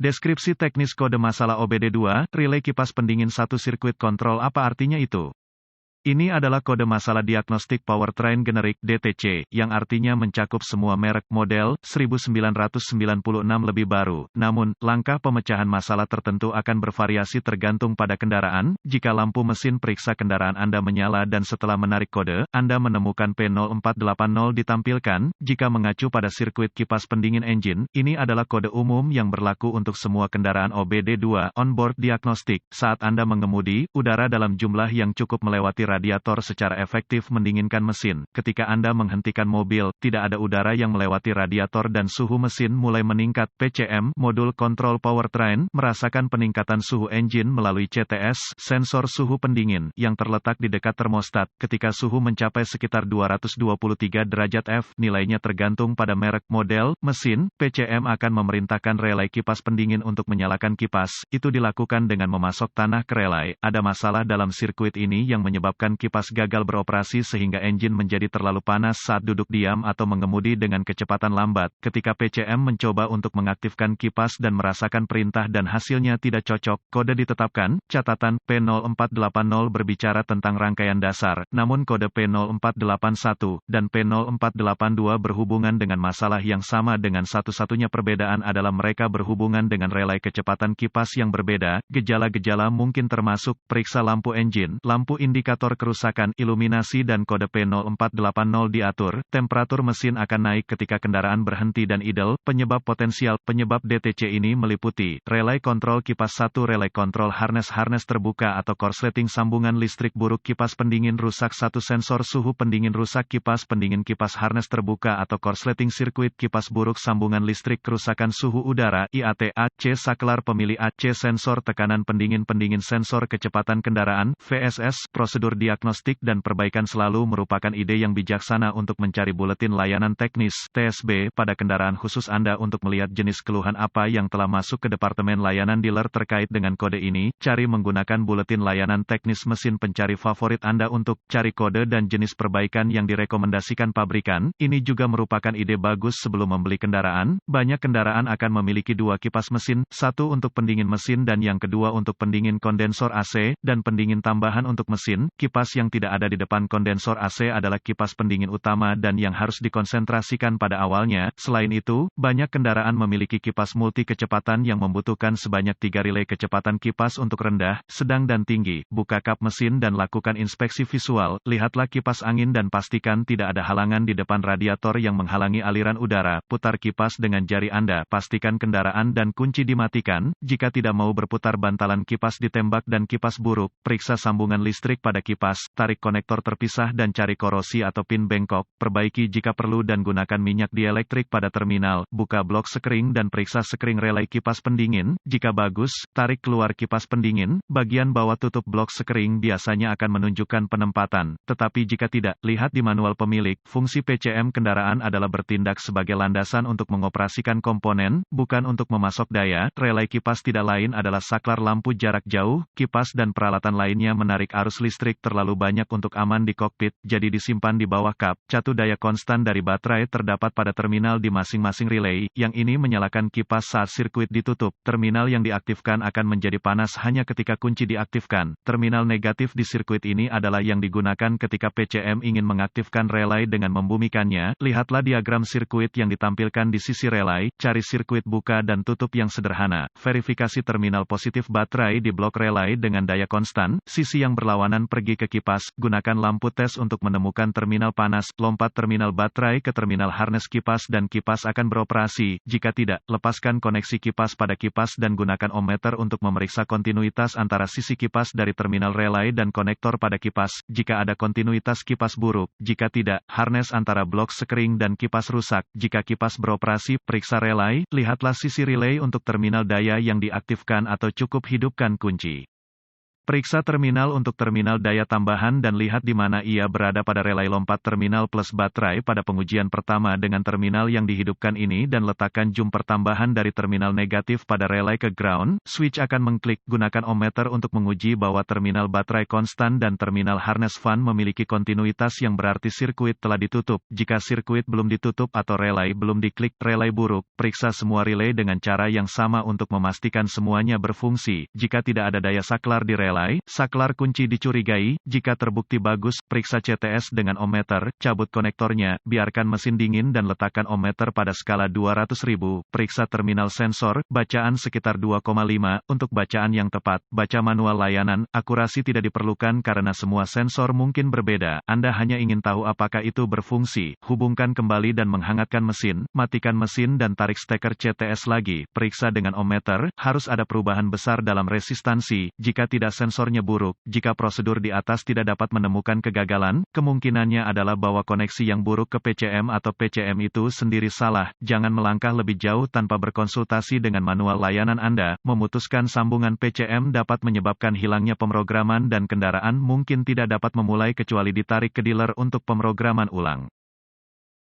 Deskripsi teknis kode masalah OBD2, relay kipas pendingin 1 sirkuit kontrol apa artinya itu? Ini adalah kode masalah diagnostik powertrain generik (DTC), yang artinya mencakup semua merek model 1996 lebih baru. Namun, langkah pemecahan masalah tertentu akan bervariasi tergantung pada kendaraan. Jika lampu mesin periksa kendaraan Anda menyala dan setelah menarik kode, Anda menemukan P0480 ditampilkan. Jika mengacu pada sirkuit kipas pendingin engine, ini adalah kode umum yang berlaku untuk semua kendaraan OBD2 (onboard diagnostic). Saat Anda mengemudi, udara dalam jumlah yang cukup melewati radiator secara efektif mendinginkan mesin. Ketika Anda menghentikan mobil, tidak ada udara yang melewati radiator dan suhu mesin mulai meningkat. PCM, modul kontrol powertrain, merasakan peningkatan suhu engine melalui CTS, sensor suhu pendingin, yang terletak di dekat termostat. Ketika suhu mencapai sekitar 223 derajat F, nilainya tergantung pada merek, model, mesin. PCM akan memerintahkan relay kipas pendingin untuk menyalakan kipas. Itu dilakukan dengan memasok tanah ke relay. Ada masalah dalam sirkuit ini yang menyebabkan kipas gagal beroperasi sehingga engine menjadi terlalu panas saat duduk diam atau mengemudi dengan kecepatan lambat. Ketika PCM mencoba untuk mengaktifkan kipas dan merasakan perintah dan hasilnya tidak cocok, kode ditetapkan. Catatan, P0480 berbicara tentang rangkaian dasar, namun kode P0481 dan P0482 berhubungan dengan masalah yang sama dengan satu-satunya perbedaan adalah mereka berhubungan dengan relay kecepatan kipas yang berbeda. Gejala-gejala mungkin termasuk, periksa lampu engine, lampu indikator kerusakan, iluminasi dan kode P0480 diatur. Temperatur mesin akan naik ketika kendaraan berhenti dan idle. Penyebab potensial, penyebab DTC ini meliputi, relay kontrol kipas 1, relay kontrol harness terbuka atau korsleting sambungan listrik buruk, kipas pendingin rusak 1, sensor suhu pendingin rusak, kipas pendingin kipas harness terbuka atau korsleting sirkuit kipas buruk, sambungan listrik, kerusakan suhu udara, IAT, AC, saklar pemilih AC, sensor tekanan pendingin sensor kecepatan kendaraan, VSS, prosedur diagnostik dan perbaikan selalu merupakan ide yang bijaksana untuk mencari buletin layanan teknis (TSB) pada kendaraan khusus Anda untuk melihat jenis keluhan apa yang telah masuk ke departemen layanan dealer terkait dengan kode ini. Cari menggunakan buletin layanan teknis mesin pencari favorit Anda untuk cari kode dan jenis perbaikan yang direkomendasikan pabrikan. Ini juga merupakan ide bagus sebelum membeli kendaraan. Banyak kendaraan akan memiliki 2 kipas mesin, satu untuk pendingin mesin dan yang kedua untuk pendingin kondensor AC, dan pendingin tambahan untuk mesin. Kipas yang tidak ada di depan kondensor AC adalah kipas pendingin utama dan yang harus dikonsentrasikan pada awalnya. Selain itu, banyak kendaraan memiliki kipas multi kecepatan yang membutuhkan sebanyak 3 relay kecepatan kipas untuk rendah, sedang dan tinggi. Buka kap mesin dan lakukan inspeksi visual. Lihatlah kipas angin dan pastikan tidak ada halangan di depan radiator yang menghalangi aliran udara. Putar kipas dengan jari Anda. Pastikan kendaraan dan kunci dimatikan. Jika tidak mau berputar, bantalan kipas ditembak dan kipas buruk. Periksa sambungan listrik pada kipas, tarik konektor terpisah dan cari korosi atau pin bengkok. Perbaiki jika perlu dan gunakan minyak dielektrik pada terminal. Buka blok sekring dan periksa sekring relay kipas pendingin. Jika bagus, tarik keluar kipas pendingin. Bagian bawah tutup blok sekring biasanya akan menunjukkan penempatan. Tetapi jika tidak, lihat di manual pemilik. Fungsi PCM kendaraan adalah bertindak sebagai landasan untuk mengoperasikan komponen, bukan untuk memasok daya. Relay kipas tidak lain adalah saklar lampu jarak jauh. Kipas dan peralatan lainnya menarik arus listrik terlalu banyak untuk aman di kokpit, jadi disimpan di bawah kap. Catu daya konstan dari baterai terdapat pada terminal di masing-masing relay, yang ini menyalakan kipas saat sirkuit ditutup. Terminal yang diaktifkan akan menjadi panas hanya ketika kunci diaktifkan. Terminal negatif di sirkuit ini adalah yang digunakan ketika PCM ingin mengaktifkan relay dengan membumikannya. Lihatlah diagram sirkuit yang ditampilkan di sisi relay. Cari sirkuit buka dan tutup yang sederhana. Verifikasi terminal positif baterai di blok relay dengan daya konstan. Sisi yang berlawanan pergi ke kipas. Gunakan lampu tes untuk menemukan terminal panas. Lompat terminal baterai ke terminal harness kipas dan kipas akan beroperasi. Jika tidak, lepaskan koneksi kipas pada kipas dan gunakan ohmmeter untuk memeriksa kontinuitas antara sisi kipas dari terminal relay dan konektor pada kipas. Jika ada kontinuitas kipas buruk. Jika tidak, harness antara blok sekring dan kipas rusak. Jika kipas beroperasi, periksa relay. Lihatlah sisi relay untuk terminal daya yang diaktifkan atau cukup hidupkan kunci. Periksa terminal untuk terminal daya tambahan dan lihat di mana ia berada pada relay lompat terminal plus baterai pada pengujian pertama dengan terminal yang dihidupkan ini dan letakkan jumper tambahan dari terminal negatif pada relay ke ground. Switch akan mengklik. Gunakan ohmmeter untuk menguji bahwa terminal baterai konstan dan terminal harness fan memiliki kontinuitas yang berarti sirkuit telah ditutup. Jika sirkuit belum ditutup atau relay belum diklik, relay buruk. Periksa semua relay dengan cara yang sama untuk memastikan semuanya berfungsi. Jika tidak ada daya saklar di relay, saklar kunci dicurigai. Jika terbukti bagus, periksa CTS dengan ohmmeter, cabut konektornya, biarkan mesin dingin dan letakkan ohmmeter pada skala 200.000. Periksa terminal sensor, bacaan sekitar 2,5, untuk bacaan yang tepat, baca manual layanan, akurasi tidak diperlukan karena semua sensor mungkin berbeda. Anda hanya ingin tahu apakah itu berfungsi. Hubungkan kembali dan menghangatkan mesin, matikan mesin dan tarik steker CTS lagi. Periksa dengan ohmmeter, harus ada perubahan besar dalam resistansi. Jika tidak, sensornya buruk. Jika prosedur di atas tidak dapat menemukan kegagalan, kemungkinannya adalah bahwa koneksi yang buruk ke PCM atau PCM itu sendiri salah. Jangan melangkah lebih jauh tanpa berkonsultasi dengan manual layanan Anda. Memutuskan sambungan PCM dapat menyebabkan hilangnya pemrograman dan kendaraan mungkin tidak dapat memulai kecuali ditarik ke dealer untuk pemrograman ulang.